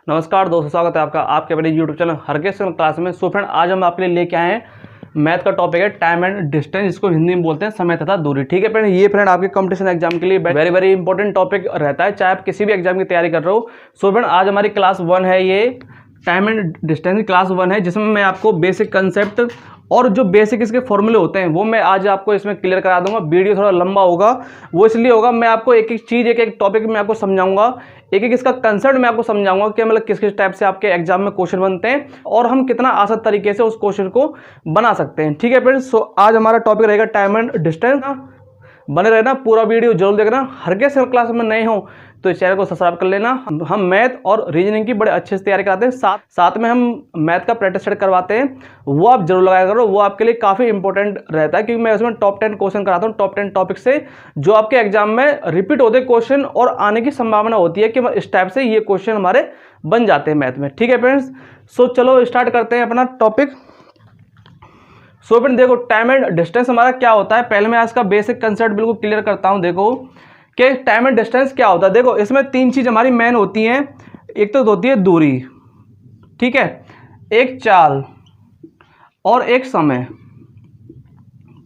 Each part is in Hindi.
नमस्कार दोस्तों, स्वागत है आपका आपके अपने यूट्यूब चैनल हरकेश क्लास में। सो फ्रेंड, आज हम आपके लिए लेके आए हैं मैथ का टॉपिक है टाइम एंड डिस्टेंस, जिसको हिंदी में बोलते हैं समय तथा दूरी। ठीक है फ्रेंड, ये फ्रेंड आपके कंपटीशन एग्जाम के लिए वेरी वेरी इंपॉर्टेंट टॉपिक रहता है, चाहे आप किसी भी एग्जाम की तैयारी कर रहे हो। सो फ्रेंड, आज हमारी क्लास 1 है, ये टाइम एंड डिस्टेंस क्लास 1 है, जिसमें मैं आपको बेसिक कंसेप्ट और जो बेसिक इसके फॉर्मूले होते हैं वो मैं आज आपको इसमें क्लियर करा दूंगा। वीडियो थोड़ा लंबा होगा, वो इसलिए होगा, मैं आपको एक एक चीज़ एक एक टॉपिक में आपको समझाऊंगा, एक एक इसका कंसेप्ट मैं आपको समझाऊंगा कि मतलब किस किस टाइप से आपके एग्जाम में क्वेश्चन बनते हैं और हम कितना आसान तरीके से उस क्वेश्चन को बना सकते हैं। ठीक है फ्रेंड्स, सो आज हमारा टॉपिक रहेगा टाइम एंड डिस्टेंस। बने रहना, पूरा वीडियो जरूर देखना। हरकेश क्लास में नए हो तो इस चैनल को सब्सक्राइब कर लेना। हम मैथ और रीजनिंग की बड़े अच्छे से तैयारी कराते हैं, साथ में हम मैथ का प्रैक्टिस सेट करवाते हैं, वो आप जरूर लगाया करो, वो आपके लिए काफ़ी इंपॉर्टेंट रहता है, क्योंकि मैं उसमें टॉप 10 क्वेश्चन कराता हूँ, टॉप 10 टॉपिक से जो आपके एग्जाम में रिपीट होते क्वेश्चन और आने की संभावना होती है कि इस टाइप से ये क्वेश्चन हमारे बन जाते हैं मैथ में। ठीक है फ्रेंड्स, सो चलो स्टार्ट करते हैं अपना टॉपिक। सो फ्रेंड देखो, टाइम एंड डिस्टेंस हमारा क्या होता है, पहले मैं इसका बेसिक कंसेप्ट बिल्कुल क्लियर करता हूँ। देखो कि टाइम एंड डिस्टेंस क्या होता है। देखो, इसमें तीन चीज़ हमारी मेन होती हैं। एक तो होती है दूरी, ठीक है, एक चाल और एक समय।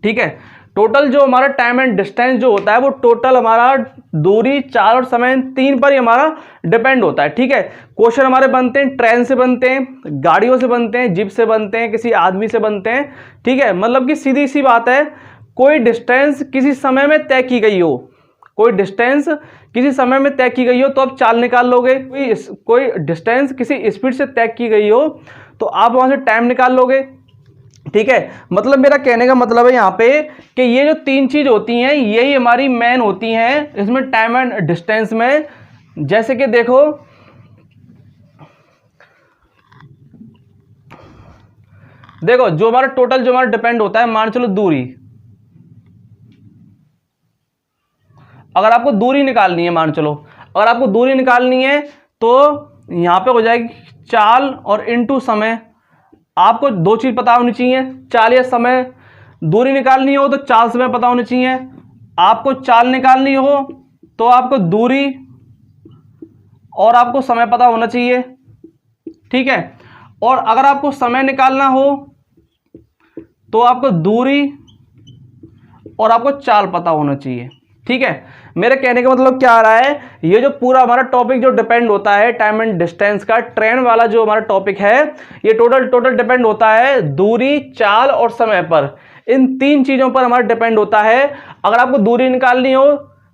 ठीक है, टोटल जो हमारा टाइम एंड डिस्टेंस जो होता है वो टोटल हमारा दूरी, चाल और समय, तीन पर ही हमारा डिपेंड होता है। ठीक है, क्वेश्चन हमारे बनते हैं, ट्रेन से बनते हैं, गाड़ियों से बनते हैं, जीप से बनते हैं, किसी आदमी से बनते हैं। ठीक है, मतलब कि सीधी सी बात है, कोई डिस्टेंस किसी समय में तय की गई हो, कोई डिस्टेंस किसी समय में तय की गई हो तो आप चाल निकाल लोगे, कोई डिस्टेंस किसी स्पीड से तय की गई हो तो आप वहां से टाइम निकाल लोगे। ठीक है, मतलब मेरा कहने का मतलब है यहाँ पे कि ये जो तीन चीज होती हैं यही हमारी मेन होती हैं इसमें टाइम एंड डिस्टेंस में। जैसे कि देखो, जो हमारा टोटल जो हमारा डिपेंड होता है, मान चलो दूरी, अगर आपको दूरी निकालनी है, मान चलो अगर आपको दूरी निकालनी है तो यहां पे हो जाएगी चाल और इनटू समय। आपको दो चीज पता होनी चाहिए, चाल या समय। दूरी निकालनी हो तो चाल समय पता होनी चाहिए, आपको चाल निकालनी हो तो आपको दूरी और आपको समय पता होना चाहिए। ठीक है, और अगर आपको समय निकालना हो तो आपको दूरी और आपको चाल पता होना चाहिए। ठीक है, मेरे कहने का मतलब क्या आ रहा है, ये जो पूरा हमारा टॉपिक जो डिपेंड होता है टाइम एंड डिस्टेंस का, ट्रेन वाला जो हमारा टॉपिक है, ये टोटल डिपेंड होता है दूरी, चाल और समय पर। इन तीन चीजों पर हमारा डिपेंड होता है। अगर आपको दूरी निकालनी हो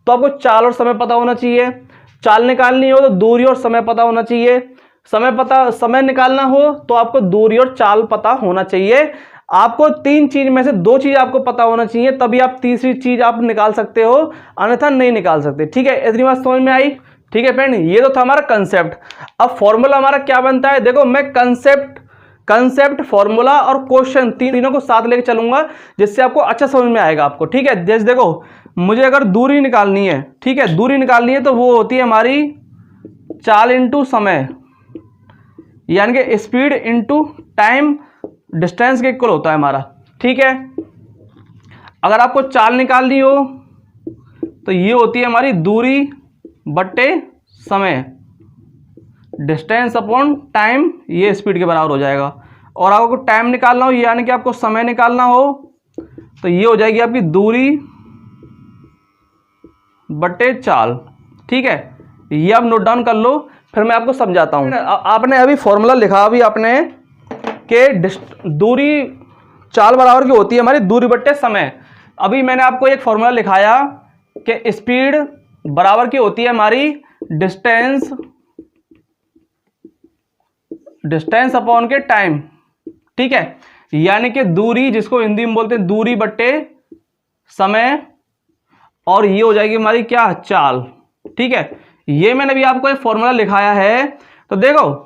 तो आपको चाल और समय पता होना चाहिए, चाल निकालनी हो तो दूरी और समय पता होना चाहिए, समय निकालना हो तो आपको दूरी और चाल पता होना चाहिए। आपको तीन चीज में से दो चीज आपको पता होना चाहिए, तभी आप तीसरी चीज आप निकाल सकते हो, अन्यथा नहीं निकाल सकते। ठीक है, इतनी बात समझ में आई। ठीक है फ्रेंड, ये तो था हमारा कंसेप्ट। अब फॉर्मूला हमारा क्या बनता है, देखो मैं कंसेप्ट फॉर्मूला और क्वेश्चन तीनों को साथ लेके चलूंगा, जिससे आपको अच्छा समझ में आएगा आपको। ठीक है, जैसे देखो, मुझे अगर दूरी निकालनी है, ठीक है, दूरी निकालनी है तो वो होती है हमारी चाल इंटू समय, यानी कि स्पीड इंटू टाइम, डिस्टेंस के इक्वल होता है हमारा। ठीक है, अगर आपको चाल निकालनी हो तो ये होती है हमारी दूरी बट्टे समय, डिस्टेंस अपॉन टाइम, ये स्पीड के बराबर हो जाएगा। और आपको टाइम निकालना हो यानी कि आपको समय निकालना हो तो ये हो जाएगी आपकी दूरी बट्टे चाल। ठीक है, ये आप नोट डाउन कर लो, फिर मैं आपको समझाता हूं। आपने अभी फॉर्मूला लिखा अभी आपने कि दूरी चाल बराबर की होती है हमारी दूरी बट्टे समय। अभी मैंने आपको एक फॉर्मूला लिखाया कि स्पीड बराबर की होती है हमारी डिस्टेंस अपॉन के टाइम। ठीक है, यानी कि दूरी, जिसको हिंदी में बोलते हैं दूरी बट्टे समय, और ये हो जाएगी हमारी क्या, चाल। ठीक है, ये मैंने भी आपको एक फॉर्मूला लिखाया है, तो देखो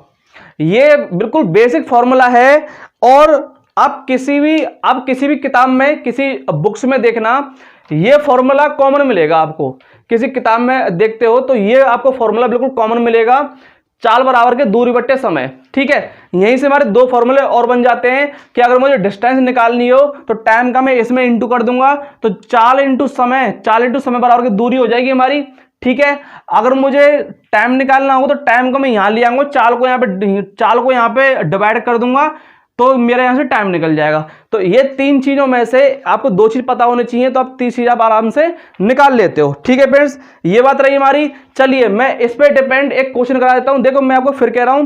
ये बिल्कुल बेसिक फॉर्मूला है। और आप किसी भी किताब में, किसी बुक्स में देखना, ये फॉर्मूला कॉमन मिलेगा आपको। किसी किताब में देखते हो तो ये आपको फॉर्मूला बिल्कुल कॉमन मिलेगा, चाल बराबर के दूरी बट्टे समय। ठीक है, यहीं से हमारे दो फॉर्मूले और बन जाते हैं कि अगर मुझे डिस्टेंस निकालनी हो तो टाइम का मैं इसमें इंटू कर दूंगा, तो चाल इंटू समय बराबर की दूरी हो जाएगी हमारी, ठीक है। अगर मुझे टाइम निकालना होगा तो टाइम को मैं यहाँ ले आऊंगा, चाल को यहाँ पे डिवाइड कर दूंगा, तो मेरे यहाँ से टाइम निकल जाएगा। तो ये 3 चीजों में से आपको 2 चीज पता होनी चाहिए, तो आप 3 चीज आप आराम से निकाल लेते हो। ठीक है फ्रेंड्स, ये बात रही हमारी। चलिए मैं इस पे डिपेंड एक क्वेश्चन करा देता हूं। देखो मैं आपको फिर कह रहा हूं,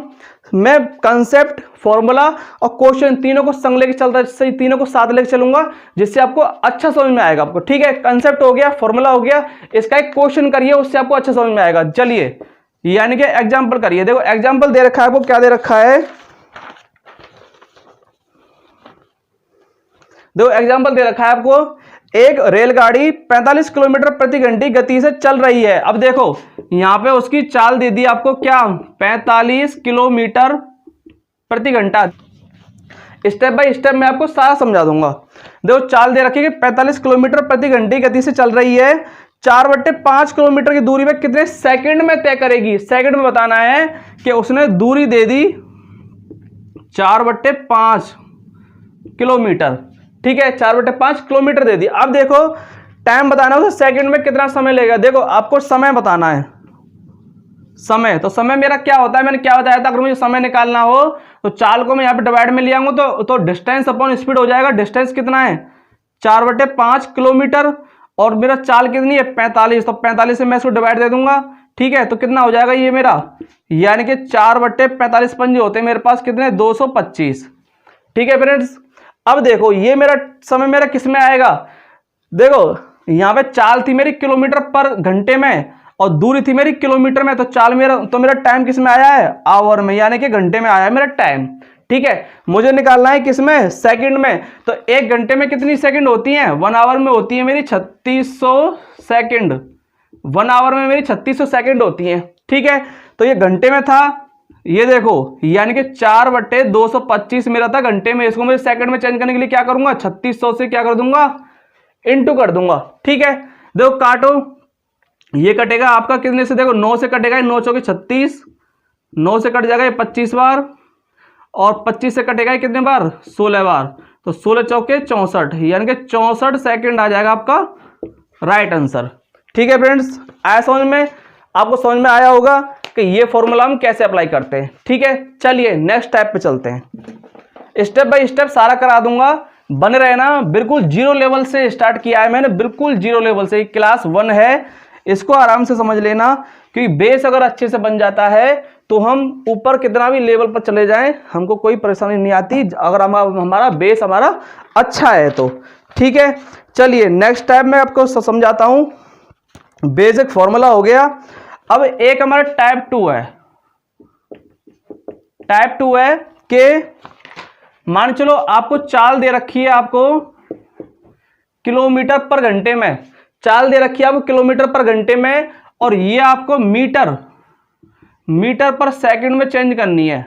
मैं कंसेप्ट, फॉर्मूला और क्वेश्चन तीनों को संग लेके चलता है, तीनों को साथ लेके चलूंगा, जिससे आपको अच्छा समझ में आएगा आपको। ठीक है, कंसेप्ट हो गया, फॉर्मूला हो गया, इसका एक क्वेश्चन करिए, उससे आपको अच्छा समझ में आएगा। चलिए यानी कि एग्जाम्पल करिए। देखो एग्जाम्पल दे रखा है आपको, क्या दे रखा है, देखो एग्जाम्पल दे रखा है आपको, एक रेलगाड़ी 45 किलोमीटर प्रति घंटे गति से चल रही है। अब देखो यहां पे उसकी चाल दे दी आपको, क्या 45 किलोमीटर प्रति घंटा। स्टेप बाय स्टेप मैं आपको सारा समझा दूंगा। देखो चाल दे रखी है कि 45 किलोमीटर प्रति घंटे गति से चल रही है, 4/5 किलोमीटर की दूरी में कितने सेकंड में तय करेगी। सेकंड में बताना है कि उसने दूरी दे दी 4/5 किलोमीटर। ठीक है, 4/5 किलोमीटर दे दी। अब देखो टाइम बताना है उसे, सेकंड में कितना समय लेगा। देखो आपको समय बताना है, समय। तो समय मेरा क्या होता है, मैंने क्या बताया था, अगर मुझे समय निकालना हो तो चाल को मैं यहाँ पे डिवाइड में ले आऊंगा, तो डिस्टेंस अपॉन स्पीड हो जाएगा। डिस्टेंस कितना है 4/5 किलोमीटर, और मेरा चाल कितनी है 45, तो 45 से मैं इसको डिवाइड दे दूंगा। ठीक है, तो कितना हो जाएगा ये मेरा, यानी कि 4/45 पंजे होते हैं मेरे पास, कितने 225। ठीक है फ्रेंड्स, अब देखो ये मेरा समय मेरा किस में आएगा। देखो यहां पे चाल थी मेरी किलोमीटर पर घंटे में और दूरी थी मेरी किलोमीटर में, तो मेरा टाइम किस में आया है, आवर में, यानी कि घंटे में आया है मेरा टाइम। ठीक है, मुझे निकालना है किस में, सेकंड में। तो 1 घंटे में कितनी सेकंड होती है, 1 आवर में होती है मेरी 3600 सेकंड। 1 आवर में मेरी 3600 सेकंड होती है। ठीक है, तो ये घंटे में था, ये देखो यानी कि 4/225 मेरा था घंटे में। इसको मुझे सेकंड में चेंज करने के लिए क्या करूंगा, 3600 से क्या कर दूंगा, इनटू कर दूंगा। ठीक है, देखो काटो, ये कटेगा आपका कितने से, देखो 9 से कटेगा, 9 चौके 36, 9 से कट जाएगा 25 बार, और 25 से कटेगा कितने बार, 16 बार, तो 16 चौके 64, यानी कि 64 सेकंड आ जाएगा आपका राइट आंसर। ठीक है फ्रेंड्स, आया समझ में, आपको समझ में आया होगा कि ये फॉर्मूला हम कैसे अप्लाई करते हैं। ठीक है, चलिए नेक्स्ट स्टेप पे चलते हैं। स्टेप बाय स्टेप सारा करा दूंगा, बने रहना। बिल्कुल 0 लेवल से स्टार्ट किया है मैंने, बिल्कुल 0 लेवल से, क्लास 1 है, इसको आराम से समझ लेना, क्योंकि बेस अगर अच्छे से बन जाता है तो हम ऊपर कितना भी लेवल पर चले जाएं हमको कोई परेशानी नहीं आती, अगर हमारा बेस हमारा अच्छा है तो। ठीक है, चलिए नेक्स्ट स्टेप में आपको समझाता हूं। बेसिक फॉर्मूला हो गया। अब एक हमारा टाइप 2 है। टाइप 2 है कि मान चलो आपको चाल दे रखी है, आपको किलोमीटर पर घंटे में चाल दे रखी है, आपको किलोमीटर पर घंटे में, और ये आपको मीटर पर सेकंड में चेंज करनी है।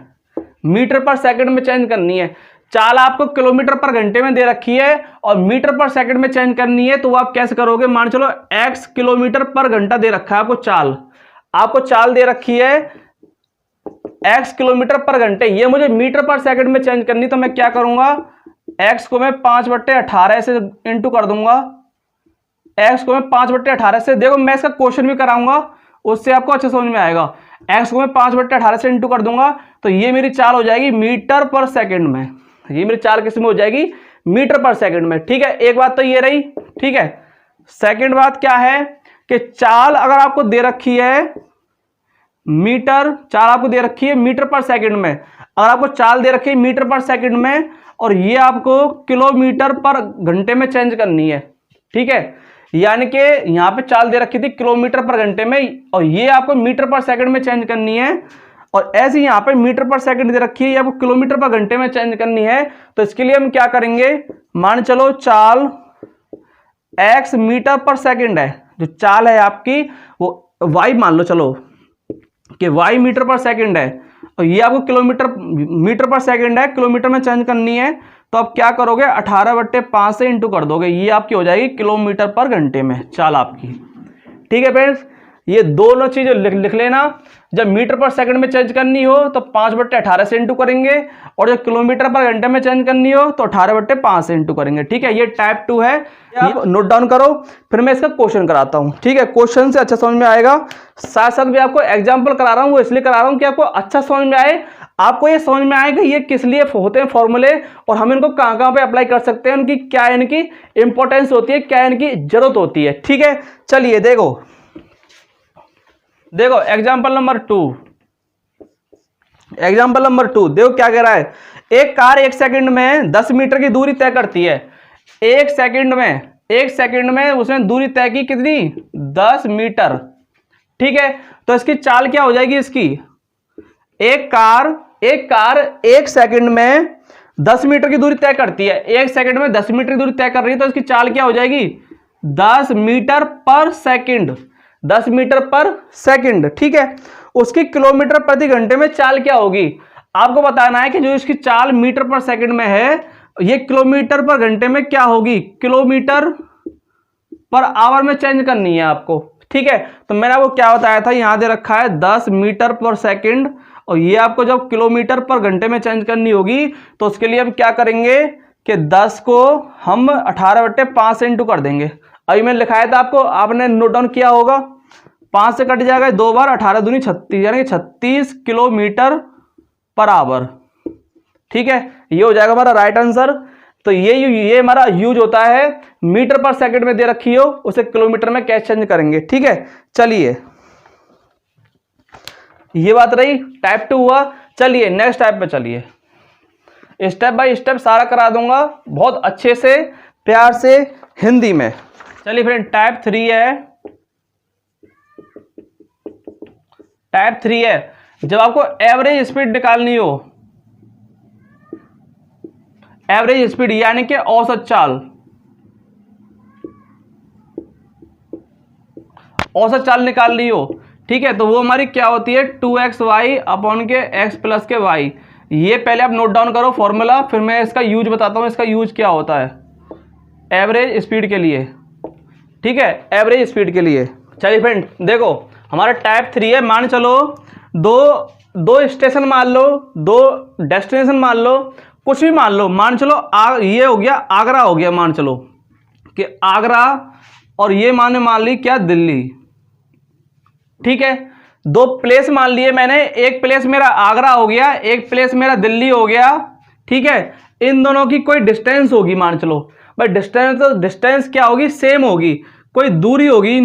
मीटर पर सेकंड में चेंज करनी है। चाल आपको किलोमीटर पर घंटे में दे रखी है और मीटर पर सेकंड में चेंज करनी है, तो आप कैसे करोगे, मान चलो x किलोमीटर पर घंटा दे रखा है आपको चाल दे रखी है x किलोमीटर पर घंटे, ये मुझे मीटर पर सेकंड में चेंज करनी, तो मैं क्या करूंगा, x को मैं 5/18 से इंटू कर दूंगा। x को मैं 5/18 से, देखो मैं इसका क्वेश्चन भी कराऊंगा, उससे आपको अच्छे समझ में आएगा। x को मैं 5/18 से इंटू कर दूंगा, तो ये मेरी चाल हो जाएगी मीटर पर सेकंड में। ये मेरी चाल किस में हो जाएगी, मीटर पर सेकंड में। ठीक है, एक बात तो ये रही। ठीक है, सेकंड बात क्या है कि चाल अगर आपको दे रखी है चाल आपको दे रखी है मीटर पर सेकंड में, अगर आपको चाल दे रखी है मीटर पर सेकंड में, और ये आपको किलोमीटर पर घंटे में चेंज करनी है। ठीक है, यानी कि यहां पे चाल दे रखी थी किलोमीटर पर घंटे में, और ये आपको मीटर पर सेकंड में चेंज करनी है, और ऐसे यहां पे मीटर पर सेकंड दे रखी है, ये आपको किलोमीटर पर घंटे में चेंज करनी है। तो इसके लिए हम क्या करेंगे, मान चलो चाल x मीटर पर सेकंड है, जो चाल है आपकी वो y मान लो चलो कि y मीटर पर सेकंड है, और ये आपको मीटर पर सेकंड है, किलोमीटर में चेंज करनी है, तो आप क्या करोगे 18/5 से इंटू कर दोगे, ये आपकी हो जाएगी किलोमीटर पर घंटे में चाल आपकी। ठीक है फ्रेंड्स, ये दोनों चीज़ें लिख लेना। जब मीटर पर सेकंड में चेंज करनी हो तो 5/18 से इंटू करेंगे, और जब किलोमीटर पर घंटे में चेंज करनी हो तो 18/5 से इंटू करेंगे। ठीक है, ये टाइप 2 है, आप नोट डाउन करो, फिर मैं इसका क्वेश्चन कराता हूँ। ठीक है, क्वेश्चन से अच्छा समझ में आएगा, साथ साथ भी आपको एग्जाम्पल करा रहा हूँ, वो इसलिए करा रहा हूँ कि आपको अच्छा समझ में आए, आपको ये समझ में आए कि ये किस लिए होते हैं फॉर्मूले, और हम इनको कहाँ कहाँ पे अप्लाई कर सकते हैं, उनकी क्या इनकी इंपॉर्टेंस होती है, क्या इनकी जरूरत होती है। ठीक है, चलिए देखो एग्जाम्पल नंबर 2। एग्जाम्पल नंबर 2 देखो क्या कह रहा है। एक कार 1 सेकंड में 10 मीटर की दूरी तय करती है। 1 सेकंड में उसने दूरी तय की कितनी? 10 मीटर। ठीक है, तो इसकी चाल क्या हो जाएगी इसकी? एक कार 1 सेकंड में 10 मीटर की दूरी तय करती है। 1 सेकंड में 10 मीटर की दूरी तय कर रही है, तो इसकी चाल क्या हो जाएगी? 10 मीटर पर सेकंड। 10 मीटर पर सेकंड। ठीक है, उसकी किलोमीटर प्रति घंटे में चाल क्या होगी? आपको बताना है कि जो इसकी चाल मीटर पर सेकंड में है, ये किलोमीटर पर घंटे में क्या होगी? किलोमीटर पर आवर में चेंज करनी है आपको। ठीक है, तो मैंने आपको क्या बताया था, यहां दे रखा है 10 मीटर पर सेकंड, और ये आपको जब किलोमीटर पर घंटे में चेंज करनी होगी तो उसके लिए हम क्या करेंगे कि 10 को हम 18/5 से इंटू कर देंगे। अभी मैंने लिखाया था आपको, आपने नोट डाउन किया होगा। 5 से कट जाएगा 2 बार, 18 दूनी 36, यानी कि 36 किलोमीटर पर आवर। ठीक है, ये हो जाएगा हमारा राइट आंसर। तो ये हमारा यूज होता है, मीटर पर सेकंड में दे रखी हो उसे किलोमीटर में कैसे चेंज करेंगे। ठीक है, चलिए ये बात रही, टाइप 2 हुआ। चलिए नेक्स्ट टाइप पे चलिए, स्टेप बाय स्टेप सारा करा दूंगा बहुत अच्छे से, प्यार से, हिंदी में। चलिए फ्रेंड, टाइप 3 है। टाइप 3 है जब आपको एवरेज स्पीड निकालनी हो, एवरेज स्पीड यानी कि औसत चाल, औसत चाल निकालनी हो। ठीक है, तो वो हमारी क्या होती है? 2xy अपॉन के x प्लस के y। ये पहले आप नोट डाउन करो फॉर्मूला, फिर मैं इसका यूज बताता हूँ, इसका यूज क्या होता है एवरेज स्पीड के लिए। ठीक है, एवरेज स्पीड के लिए। चलिए फ्रेंड देखो, हमारा टाइप 3 है। मान चलो दो स्टेशन मान लो, 2 डेस्टिनेशन मान लो, कुछ भी मान लो। मान चलो ये हो गया आगरा, हो गया मान चलो कि आगरा, और ये मान ली क्या? दिल्ली। ठीक है, 2 प्लेस मान लिए मैंने, एक प्लेस मेरा आगरा हो गया, एक प्लेस मेरा दिल्ली हो गया। ठीक है, इन दोनों की कोई डिस्टेंस होगी मान चलो, भाई डिस्टेंस क्या होगी? सेम होगी, कोई दूरी होगी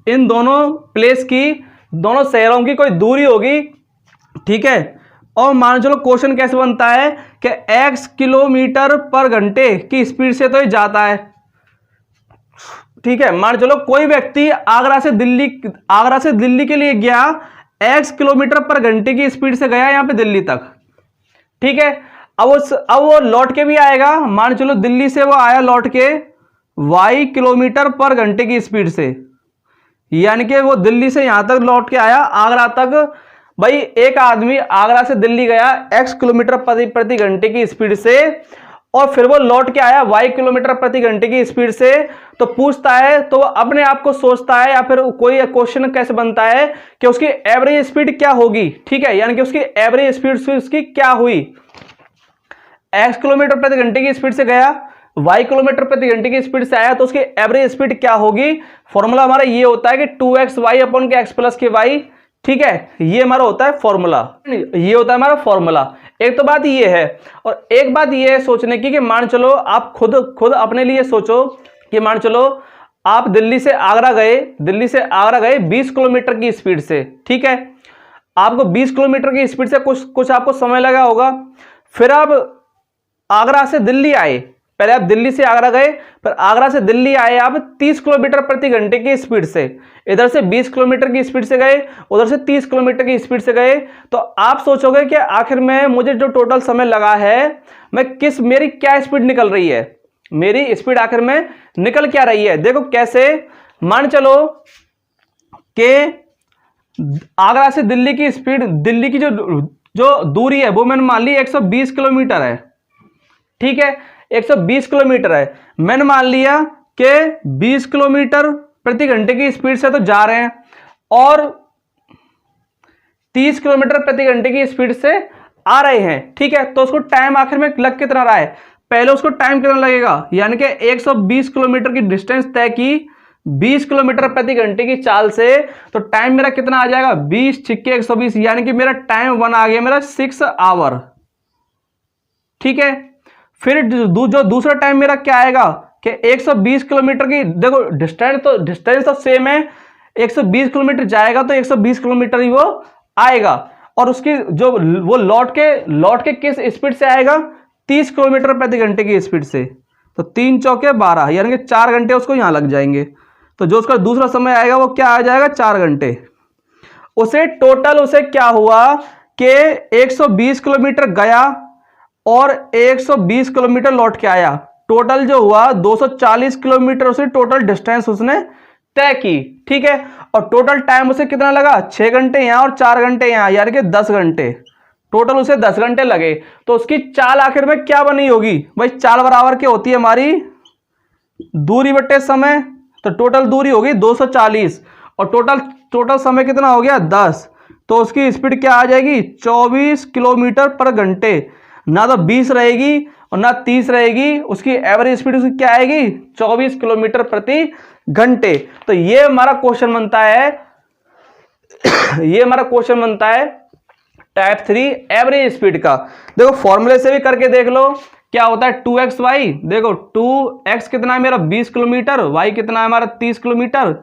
इन दोनों प्लेस की, दोनों शहरों की कोई दूरी होगी। ठीक है, और मान चलो क्वेश्चन कैसे बनता है कि x किलोमीटर पर घंटे की स्पीड से तो ये जाता है। ठीक है, मान चलो कोई व्यक्ति आगरा से दिल्ली के लिए गया, x किलोमीटर पर घंटे की स्पीड से गया यहां पे दिल्ली तक। ठीक है, अब वो लौट के भी आएगा। मान चलो दिल्ली से वो आया लौट के y किलोमीटर पर घंटे की स्पीड से, यानी कि वो दिल्ली से यहां तक लौट के आया आगरा तक। भाई एक आदमी आगरा से दिल्ली गया x किलोमीटर प्रति घंटे की स्पीड से, और फिर वो लौट के आया y किलोमीटर प्रति घंटे की स्पीड से। तो पूछता है, तो वो अपने आप को सोचता है, या फिर कोई क्वेश्चन कैसे बनता है कि उसकी एवरेज स्पीड क्या होगी। ठीक है, यानी कि उसकी एवरेज स्पीड उसकी क्या हुई? x किलोमीटर प्रति घंटे की स्पीड से गया, y किलोमीटर प्रति घंटे की स्पीड से आया, तो उसकी एवरेज स्पीड क्या होगी? फॉर्मूला हमारा ये होता है कि 2xy अपॉन के x प्लस के y। ठीक है, ये हमारा होता है फॉर्मूला, ये होता है हमारा फॉर्मूला। एक तो बात ये है, और एक बात ये है सोचने की कि मान चलो आप खुद अपने लिए सोचो कि मान चलो आप दिल्ली से आगरा गए 20 किलोमीटर की स्पीड से। ठीक है, आपको 20 किलोमीटर की स्पीड से कुछ आपको समय लगा होगा। फिर आप आगरा से दिल्ली आए, पहले आप दिल्ली से आगरा गए, फिर आगरा से दिल्ली आए आप 30 किलोमीटर प्रति घंटे की स्पीड से। इधर से 20 किलोमीटर की स्पीड से गए, उधर से 30 किलोमीटर की स्पीड से गए। तो आप सोचोगे कि आखिर में मुझे जो टोटल समय लगा है, मेरी क्या स्पीड निकल रही है, मेरी स्पीड आखिर में निकल क्या रही है। देखो कैसे, मान चलो कि आगरा से दिल्ली की स्पीड, दिल्ली की जो दूरी है वो मैंने मान ली 120 किलोमीटर है। ठीक है, 120 किलोमीटर है। मैंने मान लिया कि 20 किलोमीटर प्रति घंटे की स्पीड से तो जा रहे हैं, और 30 किलोमीटर प्रति घंटे की स्पीड से आ रहे हैं, ठीक है। तो उसको टाइम आखिर में लग कितना रहा है, पहले उसको टाइम कितना लगेगा, यानी कि 120 किलोमीटर की डिस्टेंस तय की 20 किलोमीटर प्रति घंटे की चाल से, तो टाइम मेरा कितना आ जाएगा, 20 छिक्के 120, यानी कि मेरा टाइम 1 आ गया मेरा 6 आवर, ठीक है। फिर जो दूसरा टाइम मेरा क्या आएगा कि 120 किलोमीटर की, देखो डिस्टेंस तो सेम है, 120 किलोमीटर जाएगा तो 120 किलोमीटर ही वो आएगा, और उसकी जो वो लौट के किस स्पीड से आएगा, 30 किलोमीटर प्रति घंटे की स्पीड से। तो 3 चौके 12, यानी कि 4 घंटे उसको यहां लग जाएंगे। तो जो उसका दूसरा समय आएगा वो क्या आ जाएगा, 4 घंटे। उसे क्या हुआ कि 120 किलोमीटर गया और 120 किलोमीटर लौट के आया, टोटल जो हुआ 240 किलोमीटर उसे टोटल डिस्टेंस उसने तय की, ठीक है। और टोटल टाइम उसे कितना लगा, 6 घंटे यहां और 4 घंटे यहां, यानी कि 10 घंटे, टोटल उसे 10 घंटे लगे। तो उसकी चाल आखिर में क्या बनी होगी भाई, चाल बराबर क्या होती है हमारी, दूरी बटे समय, तो टोटल दूरी होगी 240 और टोटल समय कितना हो गया 10, तो उसकी स्पीड क्या आ जाएगी 24 किलोमीटर पर घंटे, ना तो 20 रहेगी और ना 30 रहेगी, उसकी एवरेज स्पीड उसकी क्या आएगी 24 किलोमीटर प्रति घंटे। तो ये हमारा क्वेश्चन बनता है ये हमारा क्वेश्चन बनता है टाइप 3 एवरेज स्पीड का। देखो फॉर्मूले से भी करके देख लो क्या होता है, 2xy, देखो 2x कितना है मेरा 20 किलोमीटर, y कितना है हमारा 30 किलोमीटर,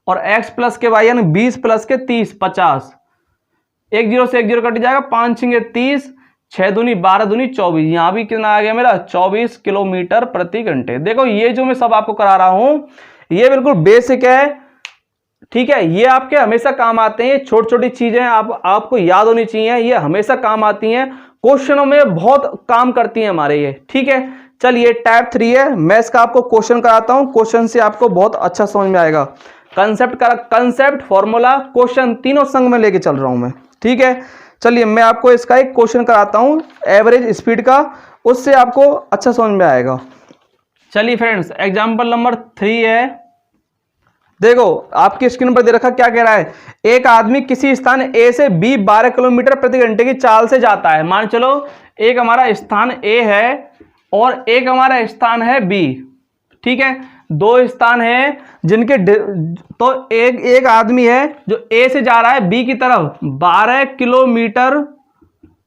और x प्लस के y यानी 20 प्लस के 30 50, एक जीरो से एक जीरो कट जाएगा, 5 छिंगे 30, 6 दूनी 12 दूनी 24, यहां भी कितना आ गया मेरा 24 किलोमीटर प्रति घंटे। देखो ये जो मैं सब आपको करा रहा हूं ये बिल्कुल बेसिक है, ठीक है। ये आपके हमेशा काम आते हैं, छोटी छोटी चीजें आपको याद होनी चाहिए, ये हमेशा काम आती हैं, क्वेश्चनों में बहुत काम करती हैं हमारे ये, ठीक है। चलिए टाइप 3 है, मैं इसका आपको क्वेश्चन कराता हूं, क्वेश्चन से आपको बहुत अच्छा समझ में आएगा। कंसेप्ट फॉर्मूला क्वेश्चन तीनों संग में लेके चल रहा हूं मैं, ठीक है। चलिए मैं आपको इसका एक क्वेश्चन कराता हूं एवरेज स्पीड का, उससे आपको अच्छा समझ में आएगा। चलिए फ्रेंड्स एग्जांपल नंबर 3 है, देखो आपकी स्क्रीन पर दे रखा क्या कह रहा है, एक आदमी किसी स्थान ए से बी 12 किलोमीटर प्रति घंटे की चाल से जाता है। मान चलो एक हमारा स्थान ए है और एक हमारा स्थान है बी, ठीक है, दो स्थान हैं जिनके तो एक आदमी है जो ए से जा रहा है बी की तरफ 12 किलोमीटर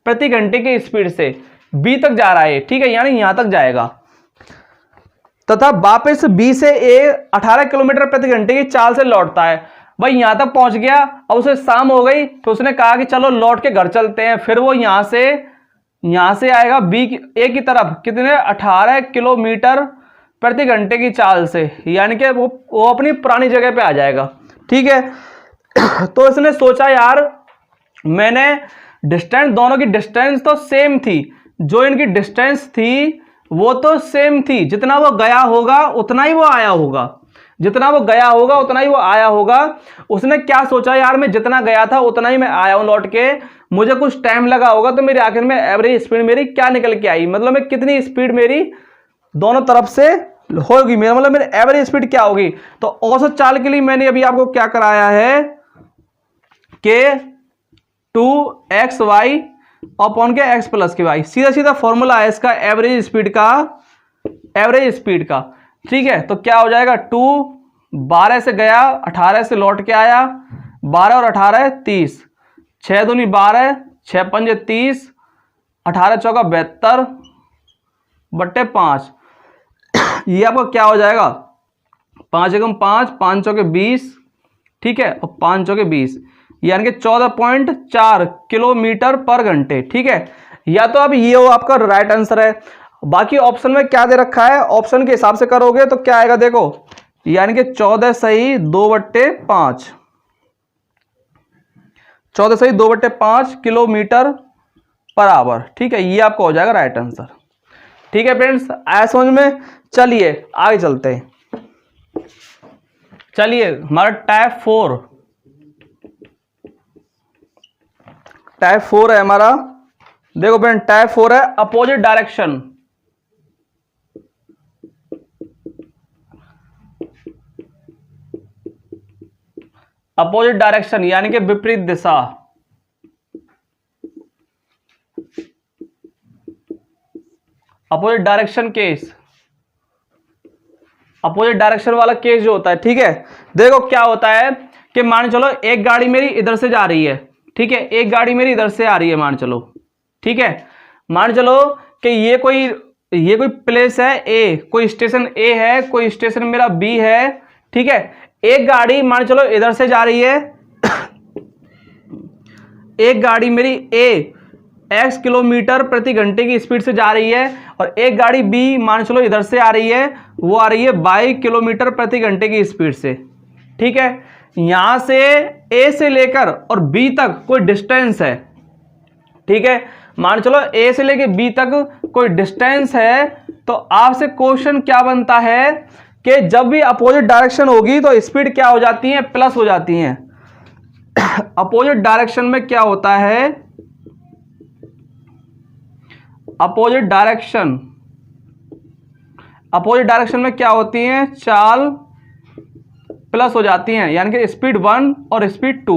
प्रति घंटे की स्पीड से बी तक जा रहा है, ठीक है, यानी यहां तक जाएगा, तथा वापस बी से ए 18 किलोमीटर प्रति घंटे की चाल से लौटता है। भाई यहां तक पहुंच गया, अब उसे शाम हो गई तो उसने कहा कि चलो लौट के घर चलते हैं। फिर वो यहां से आएगा बी ए की तरफ कितने 18 किलोमीटर प्रति घंटे की चाल से, यानी कि वो अपनी पुरानी जगह पे आ जाएगा, ठीक है। तो इसने सोचा यार मैंने डिस्टेंस, दोनों की डिस्टेंस तो सेम थी, जो इनकी डिस्टेंस थी वो तो सेम थी, जितना वो गया होगा उतना ही वो आया होगा, जितना वो गया होगा उतना ही वो आया होगा। उसने क्या सोचा यार मैं जितना गया था उतना ही मैं आया हूं लौट के, मुझे कुछ टाइम लगा होगा तो मेरी आखिर में एवरेज स्पीड मेरी क्या निकल के आई, मतलब मैं कितनी स्पीड मेरी दोनों तरफ से होगी, मेरा मतलब मेरी एवरेज स्पीड क्या होगी। तो औसत चाल के लिए मैंने अभी आपको क्या कराया है कि 2xy अपॉन के x प्लस के y, सीधा सीधा फॉर्मूला है इसका एवरेज स्पीड का, ठीक है। तो क्या हो जाएगा 2 12 से गया 18 से लौट के आया, 12 और 18 30, 6 दूनी 12, 6 पंजे 30, 18 चौका 72 बट्टे 5, ये आपको क्या हो जाएगा 5 एकम 5, 5 चौके 20, ठीक है, और 5 चौके 20, यानी कि 14.4 किलोमीटर पर घंटे, ठीक है। या तो अब ये हो आपका राइट आंसर है, बाकी ऑप्शन में क्या दे रखा है ऑप्शन के हिसाब से करोगे तो क्या आएगा देखो, यानी कि 14 सही 2/5, 14 सही 2/5 किलोमीटर पर आवर, ठीक है, ये आपका हो जाएगा राइट आंसर, ठीक है फ्रेंड्स, आया समझ में। चलिए आगे चलते हैं, चलिए हमारा टाइप 4 है हमारा, देखो फ्रेंड टाइप 4 है अपोजिट डायरेक्शन, अपोजिट डायरेक्शन यानी कि विपरीत दिशा, opposite direction case, opposite direction वाला केस जो होता है, ठीक है। देखो क्या होता है कि मान चलो एक गाड़ी मेरी इधर से जा रही है, ठीक है, एक गाड़ी मेरी इधर से आ रही है, मान चलो, ठीक है, मान चलो कि ये कोई प्लेस है ए, कोई स्टेशन ए है, कोई स्टेशन मेरा बी है, ठीक है। एक गाड़ी मान चलो इधर से जा रही है एक गाड़ी मेरी ए x किलोमीटर प्रति घंटे की स्पीड से जा रही है, और एक गाड़ी बी मान चलो इधर से आ रही है, वो आ रही है y किलोमीटर प्रति घंटे की स्पीड से, ठीक है। यहां से a से लेकर और b तक कोई डिस्टेंस है, ठीक है, मान चलो a से लेकर b तक कोई डिस्टेंस है, तो आपसे क्वेश्चन क्या बनता है कि जब भी अपोजिट डायरेक्शन होगी तो स्पीड क्या हो जाती है, प्लस हो जाती है। अपोजिट डायरेक्शन में क्या होता है, अपोजिट डायरेक्शन में क्या होती है, चाल प्लस हो जाती हैं, यानी कि स्पीड 1 और स्पीड 2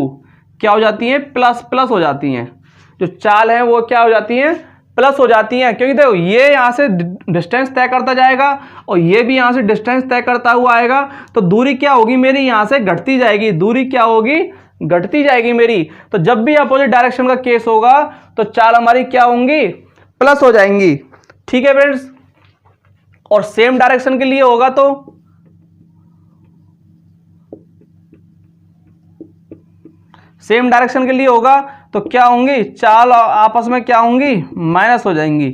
क्या हो जाती है, प्लस हो जाती हैं। जो चाल है वो क्या हो जाती है, प्लस हो जाती हैं, क्योंकि देखो ये यहाँ से डिस्टेंस तय करता जाएगा और ये भी यहाँ से डिस्टेंस तय करता हुआ आएगा, तो दूरी क्या होगी मेरी, यहाँ से घटती जाएगी, दूरी क्या होगी, घटती जाएगी मेरी। तो जब भी अपोजिट डायरेक्शन का केस होगा तो चाल हमारी क्या होंगी, प्लस हो जाएंगी, ठीक है फ्रेंड्स। और सेम डायरेक्शन के लिए होगा तो सेम डायरेक्शन के लिए होगा तो क्या होंगी, चाल आपस में क्या होंगी, माइनस हो जाएंगी,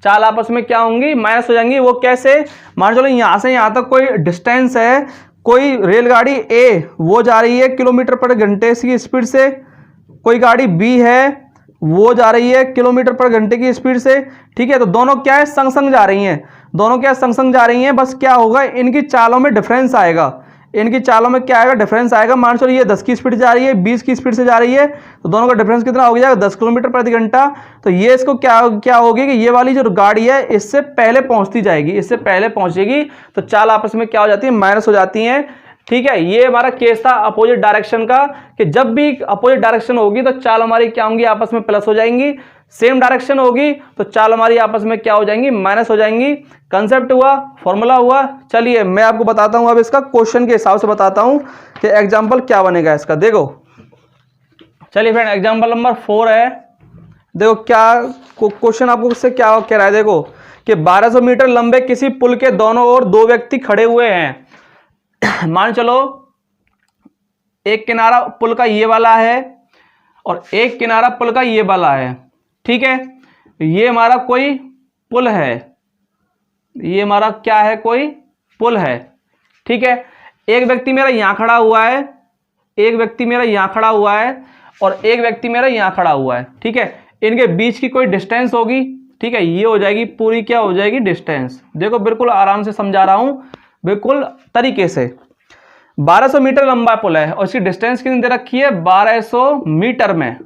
चाल आपस में क्या होंगी, माइनस हो जाएंगी। वो कैसे, मान चलो यहां से यहां तक कोई डिस्टेंस है, कोई रेलगाड़ी ए वो जा रही है किलोमीटर पर घंटे की स्पीड से, कोई गाड़ी बी है वो जा रही है किलोमीटर पर घंटे की स्पीड से, ठीक है। तो दोनों क्या है, संग संग जा रही हैं, दोनों क्या संग संग जा रही हैं, बस क्या होगा इनकी चालों में डिफरेंस आएगा, इनकी चालों में क्या आएगा, डिफरेंस आएगा। मान चलो ये 10 की स्पीड जा रही है, 20 की स्पीड से जा रही है, तो दोनों का डिफरेंस कितना हो जाएगा, 10 किलोमीटर प्रति घंटा। तो ये इसको क्या होगी कि ये वाली जो गाड़ी है इससे पहले पहुंचती जाएगी, इससे पहले पहुंचेगी, तो चाल आपस में क्या हो जाती है, माइनस हो जाती है, ठीक है। ये हमारा केस था अपोजिट डायरेक्शन का, कि जब भी अपोजिट डायरेक्शन होगी तो चाल हमारी क्या होंगी, आपस में प्लस हो जाएंगी, सेम डायरेक्शन होगी तो चाल हमारी आपस में क्या हो जाएंगी, माइनस हो जाएंगी। कंसेप्ट हुआ, फॉर्मूला हुआ। चलिए मैं आपको बताता हूं, अब इसका क्वेश्चन के हिसाब से बताता हूं कि एग्जांपल क्या बनेगा इसका। देखो चलिए फ्रेंड, एग्जांपल नंबर 4 है। देखो क्या क्वेश्चन आपको इससे क्या कह रहा है, देखो कि 1200 मीटर लंबे किसी पुल के दोनों ओर 2 व्यक्ति खड़े हुए हैं। मान चलो एक किनारा पुल का ये वाला है और एक किनारा पुल का ये वाला है, ठीक है। ये हमारा कोई पुल है, ये हमारा क्या है, कोई पुल है, ठीक है। एक व्यक्ति मेरा यहां खड़ा हुआ है, एक व्यक्ति मेरा यहां खड़ा हुआ है और एक व्यक्ति मेरा यहां खड़ा हुआ है, ठीक है। इनके बीच की कोई डिस्टेंस होगी, ठीक है, ये हो जाएगी पूरी क्या हो जाएगी, डिस्टेंस। देखो बिल्कुल आराम से समझा रहा हूं, बिल्कुल तरीके से। 1200 मीटर लंबा पुल है और इसकी डिस्टेंस कितनी दे रखी है, 1200 मीटर में,